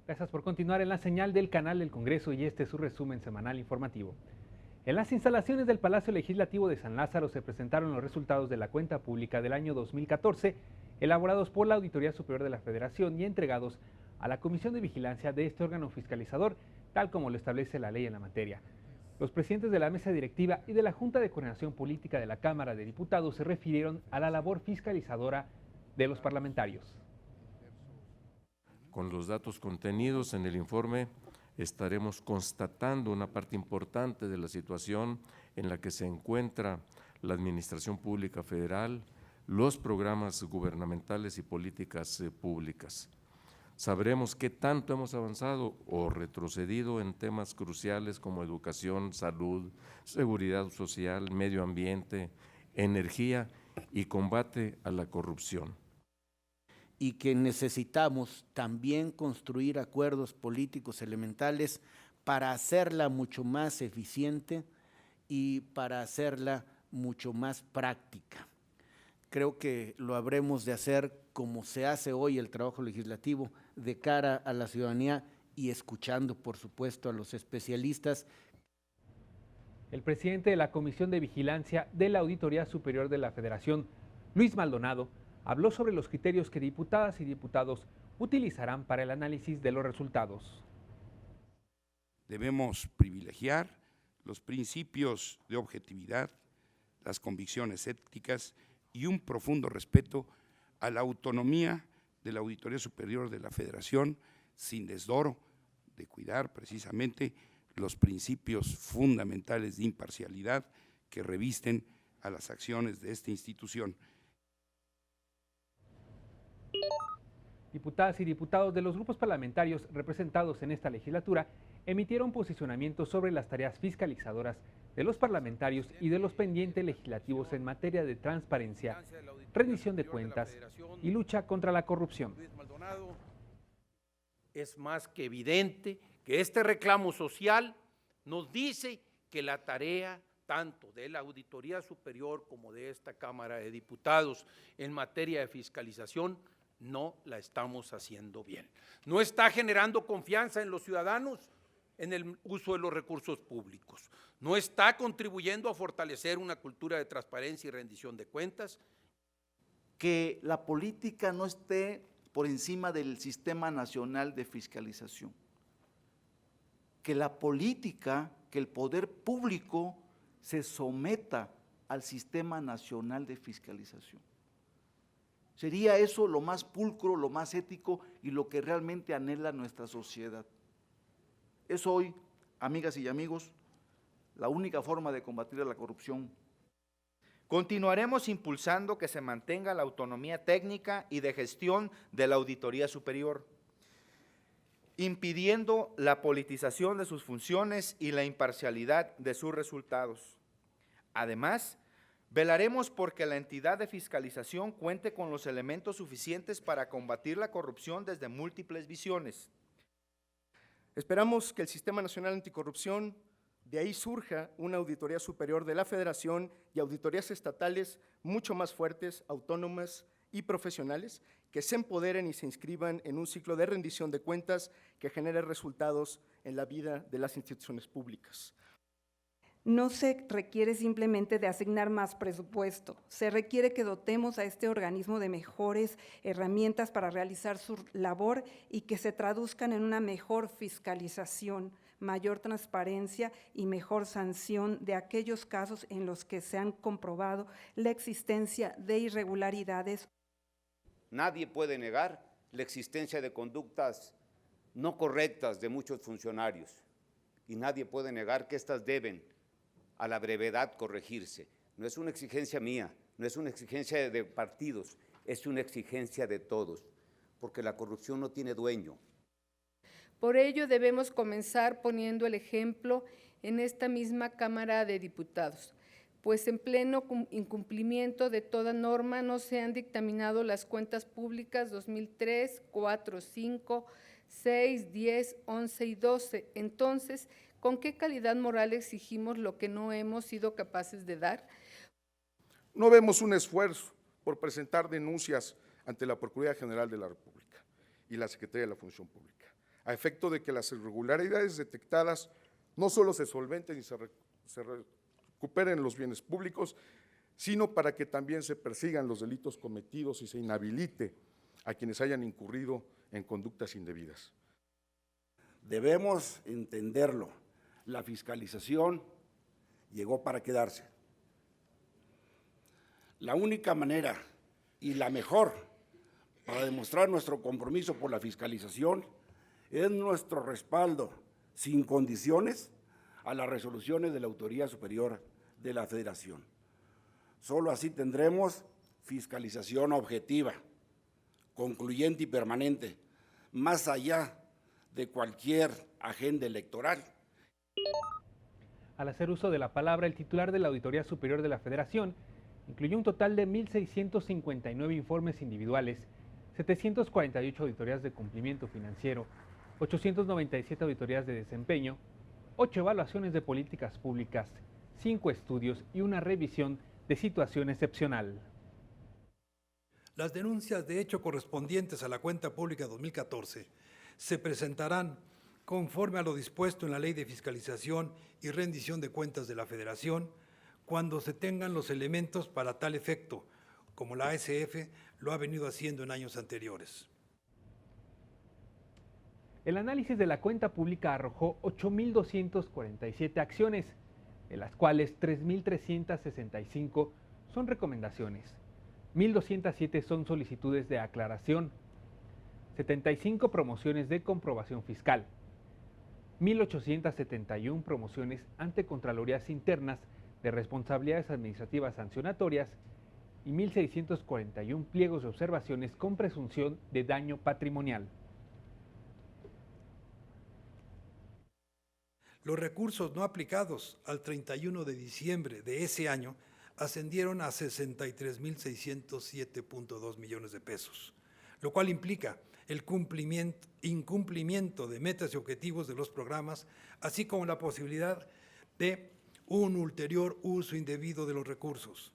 Gracias por continuar en la señal del canal del Congreso y este es su resumen semanal informativo. En las instalaciones del Palacio Legislativo de San Lázaro se presentaron los resultados de la cuenta pública del año 2014, elaborados por la Auditoría Superior de la Federación y entregados a la Comisión de Vigilancia de este órgano fiscalizador, tal como lo establece la ley en la materia. Los presidentes de la mesa directiva y de la Junta de Coordinación Política de la Cámara de Diputados se refirieron a la labor fiscalizadora de los parlamentarios. Con los datos contenidos en el informe estaremos constatando una parte importante de la situación en la que se encuentra la Administración Pública Federal, los programas gubernamentales y políticas públicas. Sabremos qué tanto hemos avanzado o retrocedido en temas cruciales como educación, salud, seguridad social, medio ambiente, energía y combate a la corrupción. Y que necesitamos también construir acuerdos políticos elementales para hacerla mucho más eficiente y para hacerla mucho más práctica. Creo que lo habremos de hacer como se hace hoy el trabajo legislativo, de cara a la ciudadanía y escuchando, por supuesto, a los especialistas. El presidente de la Comisión de Vigilancia de la Auditoría Superior de la Federación, Luis Maldonado, habló sobre los criterios que diputadas y diputados utilizarán para el análisis de los resultados. Debemos privilegiar los principios de objetividad, las convicciones éticas y un profundo respeto a la autonomía de la Auditoría Superior de la Federación, sin desdoro de cuidar precisamente los principios fundamentales de imparcialidad que revisten a las acciones de esta institución. Diputadas y diputados de los grupos parlamentarios representados en esta legislatura emitieron posicionamientos sobre las tareas fiscalizadoras de los parlamentarios y de los pendientes legislativos en materia de transparencia, rendición de cuentas y lucha contra la corrupción. Es más que evidente que este reclamo social nos dice que la tarea tanto de la Auditoría Superior como de esta Cámara de Diputados en materia de fiscalización no la estamos haciendo bien. No está generando confianza en los ciudadanos en el uso de los recursos públicos. No está contribuyendo a fortalecer una cultura de transparencia y rendición de cuentas. Que la política no esté por encima del Sistema Nacional de Fiscalización. Que la política, que el poder público se someta al Sistema Nacional de Fiscalización. Sería eso lo más pulcro, lo más ético y lo que realmente anhela nuestra sociedad. Es hoy, amigas y amigos, la única forma de combatir la corrupción. Continuaremos impulsando que se mantenga la autonomía técnica y de gestión de la Auditoría Superior, impidiendo la politización de sus funciones y la imparcialidad de sus resultados. Además, velaremos porque la entidad de fiscalización cuente con los elementos suficientes para combatir la corrupción desde múltiples visiones. Esperamos que el Sistema Nacional Anticorrupción, de ahí surja una Auditoría Superior de la Federación y auditorías estatales mucho más fuertes, autónomas y profesionales, que se empoderen y se inscriban en un ciclo de rendición de cuentas que genere resultados en la vida de las instituciones públicas. No se requiere simplemente de asignar más presupuesto, se requiere que dotemos a este organismo de mejores herramientas para realizar su labor y que se traduzcan en una mejor fiscalización, mayor transparencia y mejor sanción de aquellos casos en los que se han comprobado la existencia de irregularidades. Nadie puede negar la existencia de conductas no correctas de muchos funcionarios y nadie puede negar que estas deben a la brevedad corregirse. No es una exigencia mía, no es una exigencia de partidos, es una exigencia de todos, porque la corrupción no tiene dueño. Por ello debemos comenzar poniendo el ejemplo en esta misma Cámara de Diputados, pues en pleno incumplimiento de toda norma no se han dictaminado las cuentas públicas 2003, 4, 5, 6, 10, 11 y 12. Entonces, ¿con qué calidad moral exigimos lo que no hemos sido capaces de dar? No vemos un esfuerzo por presentar denuncias ante la Procuraduría General de la República y la Secretaría de la Función Pública. a efecto de que las irregularidades detectadas no solo se solventen y se recuperen los bienes públicos, sino para que también se persigan los delitos cometidos y se inhabilite a quienes hayan incurrido en conductas indebidas. Debemos entenderlo, la fiscalización llegó para quedarse. La única manera y la mejor para demostrar nuestro compromiso por la fiscalización es nuestro respaldo sin condiciones a las resoluciones de la Auditoría Superior de la Federación. Solo así tendremos fiscalización objetiva, concluyente y permanente, más allá de cualquier agenda electoral. Al hacer uso de la palabra, el titular de la Auditoría Superior de la Federación incluyó un total de 1.659 informes individuales, 748 auditorías de cumplimiento financiero, 897 auditorías de desempeño, 8 evaluaciones de políticas públicas, 5 estudios y una revisión de situación excepcional. Las denuncias de hecho correspondientes a la cuenta pública 2014 se presentarán conforme a lo dispuesto en la Ley de Fiscalización y Rendición de Cuentas de la Federación cuando se tengan los elementos para tal efecto, como la ASF lo ha venido haciendo en años anteriores. El análisis de la cuenta pública arrojó 8.247 acciones, de las cuales 3.365 son recomendaciones, 1.207 son solicitudes de aclaración, 75 promociones de comprobación fiscal, 1.871 promociones ante Contralorías Internas de responsabilidades administrativas sancionatorias y 1.641 pliegos de observaciones con presunción de daño patrimonial. Los recursos no aplicados al 31 de diciembre de ese año ascendieron a 63.607.2 millones de pesos, lo cual implica el incumplimiento de metas y objetivos de los programas, así como la posibilidad de un ulterior uso indebido de los recursos.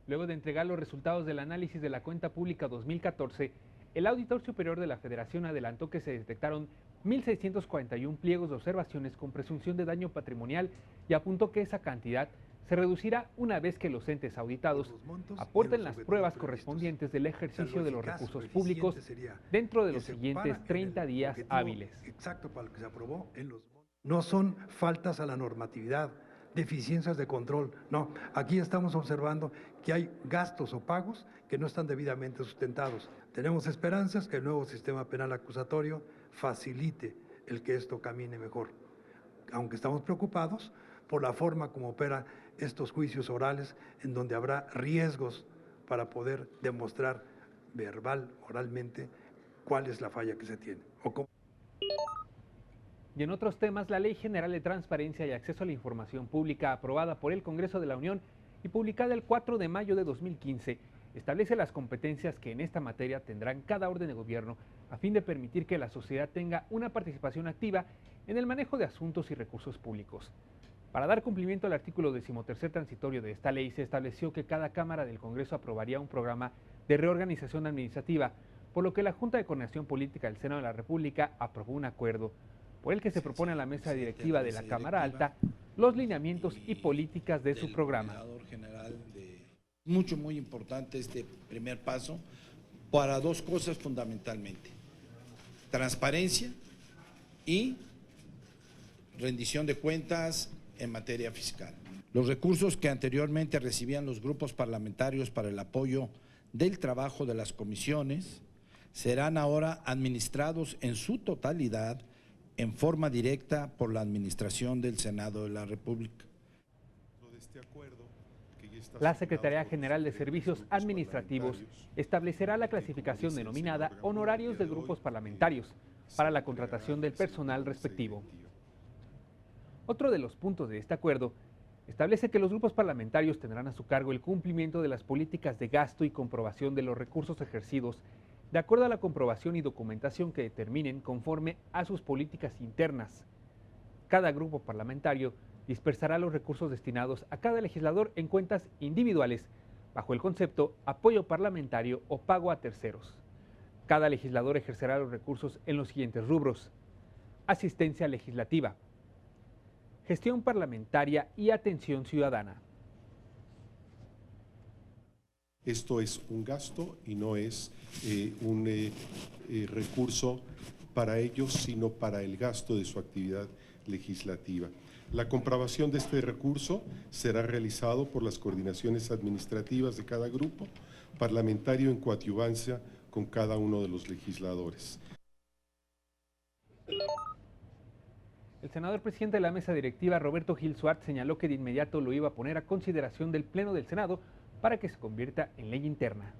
Luego de entregar los resultados del análisis de la cuenta pública 2014, el Auditor Superior de la Federación adelantó que se detectaron 1.641 pliegos de observaciones con presunción de daño patrimonial y apuntó que esa cantidad se reducirá una vez que los entes auditados aporten las pruebas correspondientes del ejercicio de los recursos públicos dentro de los siguientes 30 días hábiles. Exacto para lo que se aprobó en los no son faltas a la normatividad, deficiencias de control, no. Aquí estamos observando que hay gastos o pagos que no están debidamente sustentados. Tenemos esperanzas que el nuevo sistema penal acusatorio facilite el que esto camine mejor, aunque estamos preocupados por la forma como opera estos juicios orales, en donde habrá riesgos para poder demostrar oralmente, cuál es la falla que se tiene. Y en otros temas, la Ley General de Transparencia y Acceso a la Información Pública, aprobada por el Congreso de la Unión y publicada el 4 de mayo de 2015, establece las competencias que en esta materia tendrán cada orden de gobierno a fin de permitir que la sociedad tenga una participación activa en el manejo de asuntos y recursos públicos. Para dar cumplimiento al artículo 13º transitorio de esta ley, se estableció que cada Cámara del Congreso aprobaría un programa de reorganización administrativa, por lo que la Junta de Coordinación Política del Senado de la República aprobó un acuerdo por el que se propone a la mesa directiva de la Cámara Alta los lineamientos y políticas de su programa. Muy importante este primer paso para dos cosas fundamentalmente: transparencia y rendición de cuentas en materia fiscal. Los recursos que anteriormente recibían los grupos parlamentarios para el apoyo del trabajo de las comisiones serán ahora administrados en su totalidad en forma directa por la Administración del Senado de la República. La Secretaría General de Servicios Administrativos establecerá la clasificación denominada honorarios de grupos parlamentarios para la contratación del personal respectivo. Otro de los puntos de este acuerdo establece que los grupos parlamentarios tendrán a su cargo el cumplimiento de las políticas de gasto y comprobación de los recursos ejercidos de acuerdo a la comprobación y documentación que determinen conforme a sus políticas internas. Cada grupo parlamentario dispersará los recursos destinados a cada legislador en cuentas individuales bajo el concepto apoyo parlamentario o pago a terceros. Cada legislador ejercerá los recursos en los siguientes rubros: asistencia legislativa, gestión parlamentaria y atención ciudadana. Esto es un gasto y no es un recurso para ellos, sino para el gasto de su actividad legislativa. La comprobación de este recurso será realizado por las coordinaciones administrativas de cada grupo parlamentario en coadyuvancia con cada uno de los legisladores. El senador presidente de la mesa directiva, Roberto Gil Suárez, señaló que de inmediato lo iba a poner a consideración del Pleno del Senado para que se convierta en ley interna.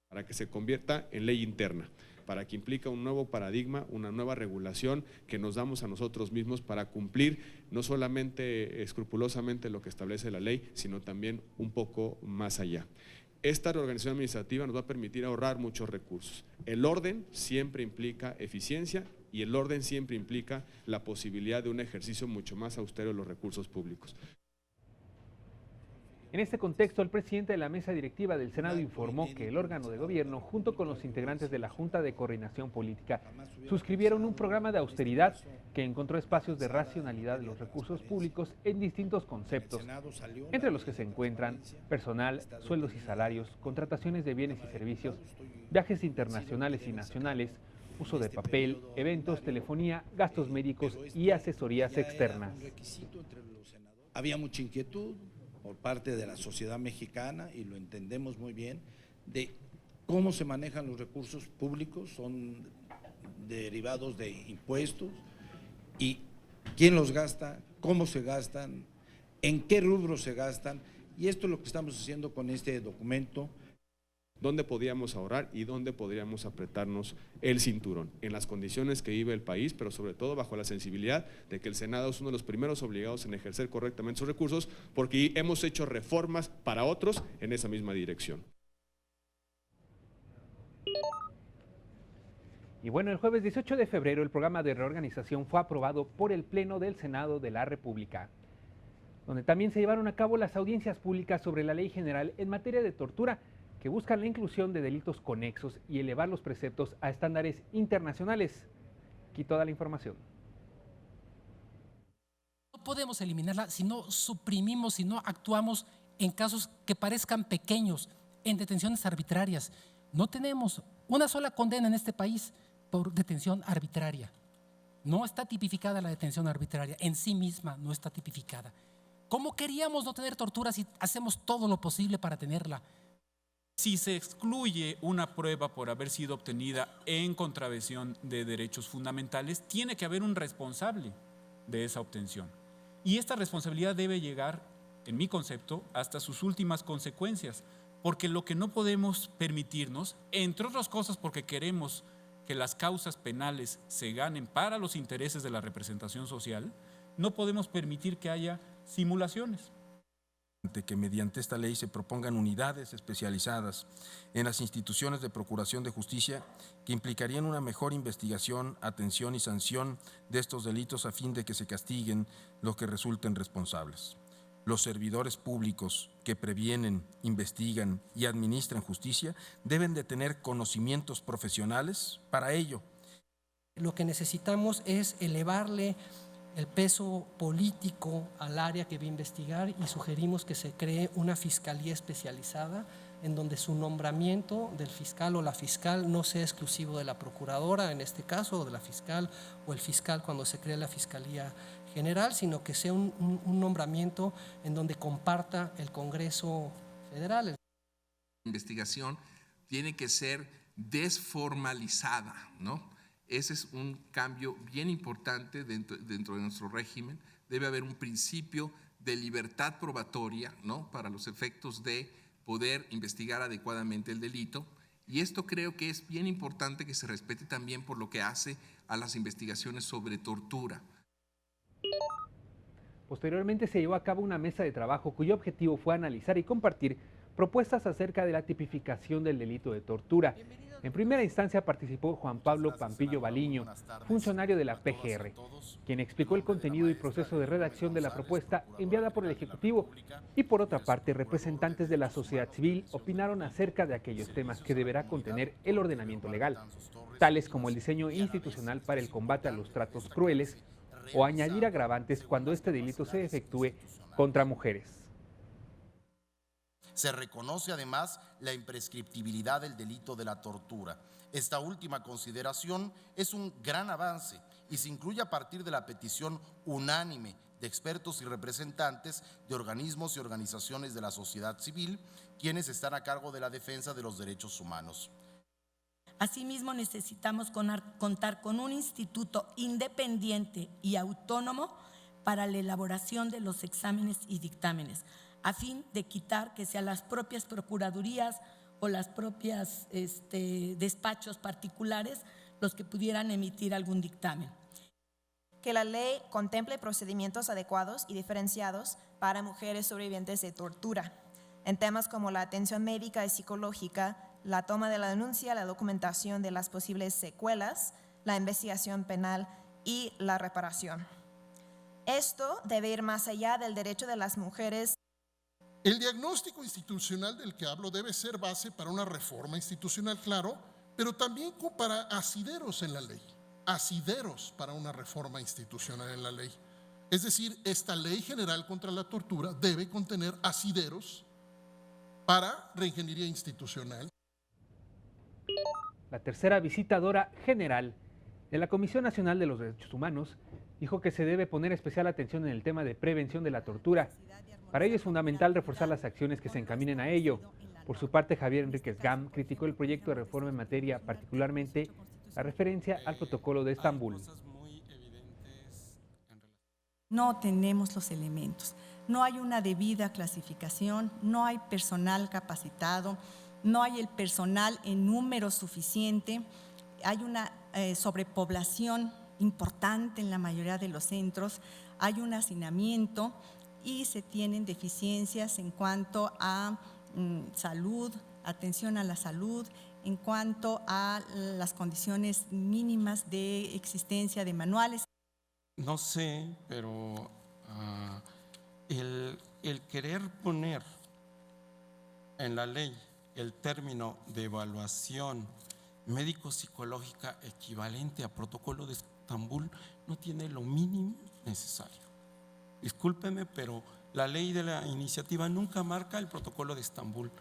Para que se convierta en ley interna, para que implica un nuevo paradigma, una nueva regulación que nos damos a nosotros mismos para cumplir no solamente escrupulosamente lo que establece la ley, sino también un poco más allá. Esta reorganización administrativa nos va a permitir ahorrar muchos recursos. El orden siempre implica eficiencia y el orden siempre implica la posibilidad de un ejercicio mucho más austero de los recursos públicos. En este contexto, el presidente de la mesa directiva del Senado informó que el órgano de gobierno, junto con los integrantes de la Junta de Coordinación Política, suscribieron un programa de austeridad que encontró espacios de racionalidad de los recursos públicos en distintos conceptos, entre los que se encuentran personal, sueldos y salarios, contrataciones de bienes y servicios, viajes internacionales y nacionales, uso de papel, eventos, telefonía, gastos médicos y asesorías externas. Había mucha inquietud por parte de la sociedad mexicana, y lo entendemos muy bien, de cómo se manejan los recursos públicos, son derivados de impuestos, y quién los gasta, cómo se gastan, en qué rubros se gastan, y esto es lo que estamos haciendo con este documento. ¿Dónde podíamos ahorrar y dónde podríamos apretarnos el cinturón? En las condiciones que vive el país, pero sobre todo bajo la sensibilidad de que el Senado es uno de los primeros obligados en ejercer correctamente sus recursos, porque hemos hecho reformas para otros en esa misma dirección. Y bueno, el jueves 18 de febrero el programa de reorganización fue aprobado por el Pleno del Senado de la República, donde también se llevaron a cabo las audiencias públicas sobre la Ley General en materia de tortura, que buscan la inclusión de delitos conexos y elevar los preceptos a estándares internacionales. Aquí toda la información. No podemos eliminarla si no suprimimos, si no actuamos en casos que parezcan pequeños, en detenciones arbitrarias. No tenemos una sola condena en este país por detención arbitraria. No está tipificada la detención arbitraria, en sí misma no está tipificada. ¿Cómo queríamos no tener tortura si hacemos todo lo posible para tenerla? Si se excluye una prueba por haber sido obtenida en contravención de derechos fundamentales, tiene que haber un responsable de esa obtención. Y esta responsabilidad debe llegar, en mi concepto, hasta sus últimas consecuencias, porque lo que no podemos permitirnos, entre otras cosas porque queremos que las causas penales se ganen para los intereses de la representación social, no podemos permitir que haya simulaciones. Que mediante esta ley se propongan unidades especializadas en las instituciones de procuración de justicia que implicarían una mejor investigación, atención y sanción de estos delitos a fin de que se castiguen los que resulten responsables. Los servidores públicos que previenen, investigan y administran justicia deben de tener conocimientos profesionales para ello. Lo que necesitamos es elevarle el peso político al área que va a investigar y sugerimos que se cree una fiscalía especializada en donde su nombramiento del fiscal o la fiscal no sea exclusivo de la procuradora, en este caso, o de la fiscal o el fiscal cuando se cree la Fiscalía General, sino que sea un nombramiento en donde comparta el Congreso Federal. La investigación tiene que ser desformalizada, ¿no? Ese es un cambio bien importante dentro de nuestro régimen. Debe haber un principio de libertad probatoria, ¿no?, para los efectos de poder investigar adecuadamente el delito. Y esto creo que es bien importante que se respete también por lo que hace a las investigaciones sobre tortura. Posteriormente se llevó a cabo una mesa de trabajo cuyo objetivo fue analizar y compartir propuestas acerca de la tipificación del delito de tortura. En primera instancia participó Juan Pablo Pampillo Baliño, funcionario de la PGR, quien explicó el contenido y proceso de redacción de la propuesta enviada por el Ejecutivo, y por otra parte, representantes de la sociedad civil opinaron acerca de aquellos temas que deberá contener el ordenamiento legal, tales como el diseño institucional para el combate a los tratos crueles o añadir agravantes cuando este delito se efectúe contra mujeres. Se reconoce además la imprescriptibilidad del delito de la tortura. Esta última consideración es un gran avance y se incluye a partir de la petición unánime de expertos y representantes de organismos y organizaciones de la sociedad civil, quienes están a cargo de la defensa de los derechos humanos. Asimismo, necesitamos contar con un instituto independiente y autónomo para la elaboración de los exámenes y dictámenes, a fin de quitar que sean las propias procuradurías o las propias despachos particulares los que pudieran emitir algún dictamen. Que la ley contemple procedimientos adecuados y diferenciados para mujeres sobrevivientes de tortura, en temas como la atención médica y psicológica, la toma de la denuncia, la documentación de las posibles secuelas, la investigación penal y la reparación. Esto debe ir más allá del derecho de las mujeres. El diagnóstico institucional del que hablo debe ser base para una reforma institucional, claro, pero también para asideros en la ley, asideros para una reforma institucional en la ley. Es decir, esta ley general contra la tortura debe contener asideros para reingeniería institucional. La tercera visitadora general de la Comisión Nacional de los Derechos Humanos dijo que se debe poner especial atención en el tema de prevención de la tortura. Para ello es fundamental reforzar las acciones que se encaminen a ello. Por su parte, Javier Enríquez Gam criticó el proyecto de reforma en materia, particularmente la referencia al protocolo de Estambul. No tenemos los elementos, no hay una debida clasificación, no hay personal capacitado, no hay el personal en número suficiente, hay una sobrepoblación importante en la mayoría de los centros, hay un hacinamiento y se tienen deficiencias en cuanto a salud, atención a la salud, en cuanto a las condiciones mínimas de existencia de manuales. No sé, pero el querer poner en la ley el término de evaluación médico-psicológica equivalente a protocolo de Estambul no tiene lo mínimo necesario. Discúlpeme, pero la ley de la iniciativa nunca marca el protocolo de Estambul.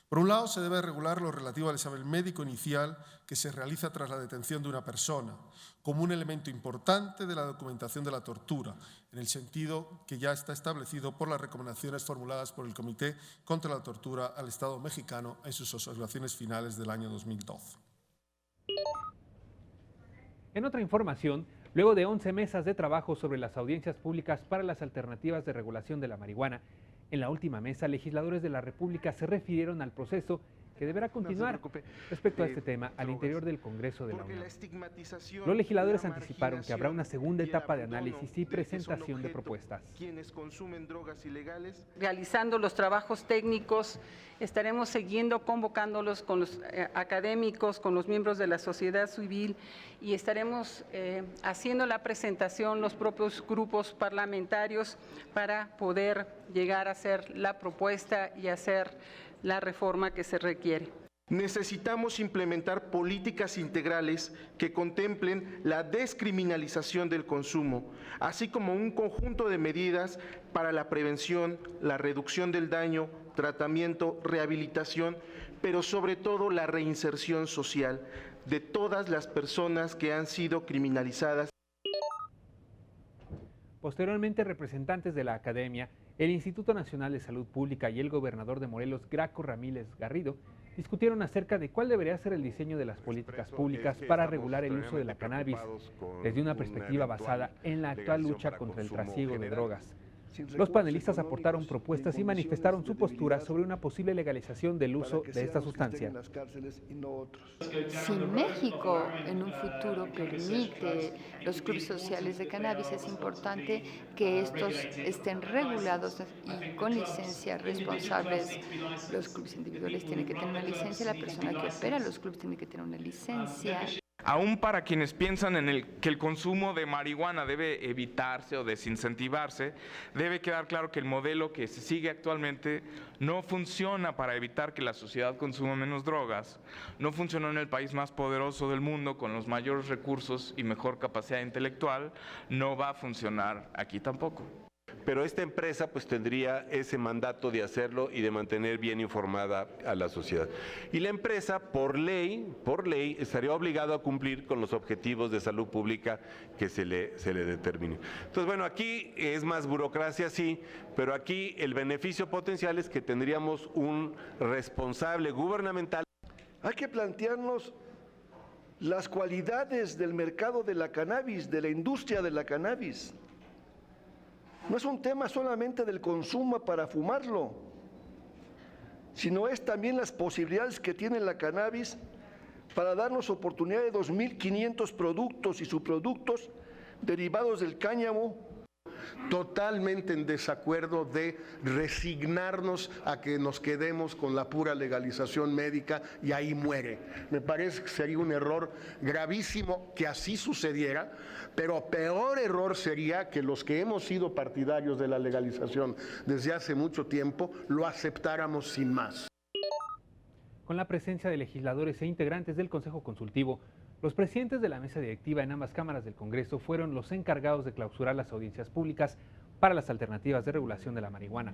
Por un lado, se debe regular lo relativo al examen médico inicial que se realiza tras la detención de una persona, como un elemento importante de la documentación de la tortura, en el sentido que ya está establecido por las recomendaciones formuladas por el Comité contra la Tortura al Estado mexicano en sus observaciones finales del año 2012. En otra información, luego de 11 mesas de trabajo sobre las audiencias públicas para las alternativas de regulación de la marihuana, en la última mesa, legisladores de la República se refirieron al proceso que deberá continuar respecto a este tema al interior del Congreso de la Unión. Los legisladores anticiparon que habrá una segunda etapa de análisis y presentación de propuestas. Quienes consumen drogas ilegales. Realizando los trabajos técnicos, estaremos convocándolos con los académicos, con los miembros de la sociedad civil y estaremos haciendo la presentación los propios grupos parlamentarios para poder llegar a hacer la propuesta y hacer la reforma que se requiere. Necesitamos implementar políticas integrales que contemplen la descriminalización del consumo, así como un conjunto de medidas para la prevención, la reducción del daño, tratamiento, rehabilitación, pero sobre todo la reinserción social de todas las personas que han sido criminalizadas. Posteriormente, representantes de la Academia, el Instituto Nacional de Salud Pública y el gobernador de Morelos, Graco Ramírez Garrido, discutieron acerca de cuál debería ser el diseño de las políticas públicas para regular el uso de la cannabis desde una perspectiva basada en la actual lucha contra el trasiego de drogas. Los panelistas aportaron propuestas y manifestaron su postura sobre una posible legalización del uso de esta sustancia. Si México en un futuro permite los clubes sociales de cannabis, es importante que estos estén regulados y con licencias responsables. Los clubes individuales tienen que tener una licencia, la persona que opera los clubes tiene que tener una licencia. Aún para quienes piensan que el consumo de marihuana debe evitarse o desincentivarse, debe quedar claro que el modelo que se sigue actualmente no funciona para evitar que la sociedad consuma menos drogas, no funcionó en el país más poderoso del mundo con los mayores recursos y mejor capacidad intelectual, no va a funcionar aquí tampoco. Pero esta empresa pues tendría ese mandato de hacerlo y de mantener bien informada a la sociedad. Y la empresa, por ley, estaría obligada a cumplir con los objetivos de salud pública que se le determine. Entonces, bueno, aquí es más burocracia, sí, pero aquí el beneficio potencial es que tendríamos un responsable gubernamental. Hay que plantearnos las cualidades del mercado de la cannabis, de la industria de la cannabis. No es un tema solamente del consumo para fumarlo, sino es también las posibilidades que tiene la cannabis para darnos oportunidad de 2.500 productos y subproductos derivados del cáñamo. Totalmente en desacuerdo de resignarnos a que nos quedemos con la pura legalización médica y ahí muere. Me parece que sería un error gravísimo que así sucediera, pero peor error sería que los que hemos sido partidarios de la legalización desde hace mucho tiempo lo aceptáramos sin más. Con la presencia de legisladores e integrantes del Consejo Consultivo, los presidentes de la mesa directiva en ambas cámaras del Congreso fueron los encargados de clausurar las audiencias públicas para las alternativas de regulación de la marihuana.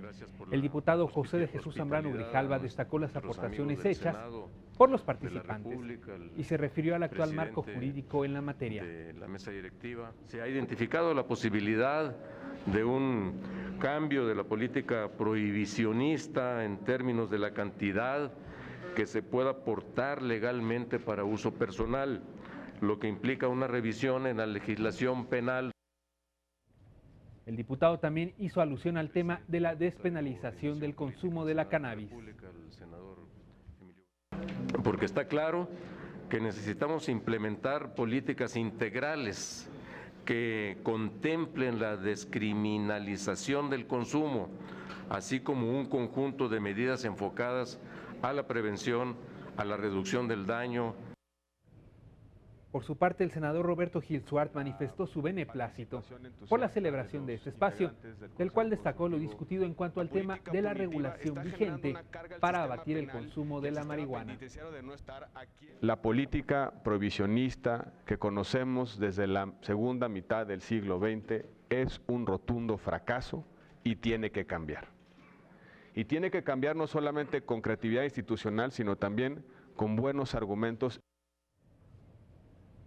El diputado José de Jesús Zambrano Grijalva destacó las aportaciones hechas por los participantes y se refirió al actual marco jurídico en la materia. La mesa directiva se ha identificado la posibilidad de un cambio de la política prohibicionista en términos de la cantidad que se pueda aportar legalmente para uso personal, lo que implica una revisión en la legislación penal. El diputado también hizo alusión al tema de la despenalización del consumo de la cannabis. Porque está claro que necesitamos implementar políticas integrales que contemplen la descriminalización del consumo, así como un conjunto de medidas enfocadas a la prevención, a la reducción del daño. Por su parte, el senador Roberto Gil Suart manifestó su beneplácito por la celebración de este espacio, del cual destacó lo discutido en cuanto al tema de la regulación vigente para abatir el consumo de la marihuana. La política prohibicionista que conocemos desde la segunda mitad del siglo XX es un rotundo fracaso y tiene que cambiar. Y tiene que cambiar no solamente con creatividad institucional, sino también con buenos argumentos.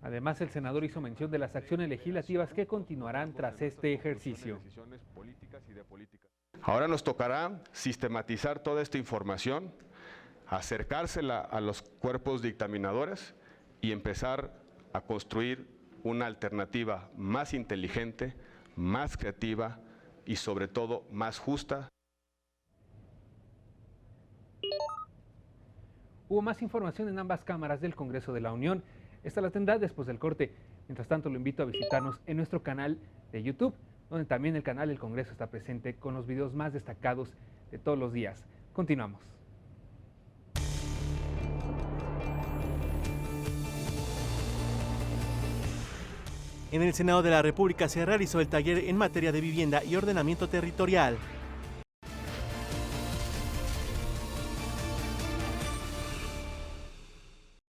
Además, el senador hizo mención de las acciones legislativas que continuarán tras este ejercicio. Ahora nos tocará sistematizar toda esta información, acercársela a los cuerpos dictaminadores y empezar a construir una alternativa más inteligente, más creativa y sobre todo más justa. Hubo más información en ambas cámaras del Congreso de la Unión. Esta la tendrá después del corte. Mientras tanto, lo invito a visitarnos en nuestro canal de YouTube, donde también el canal del Congreso está presente con los videos más destacados de todos los días. Continuamos. En el Senado de la República se realizó el taller en materia de vivienda y ordenamiento territorial.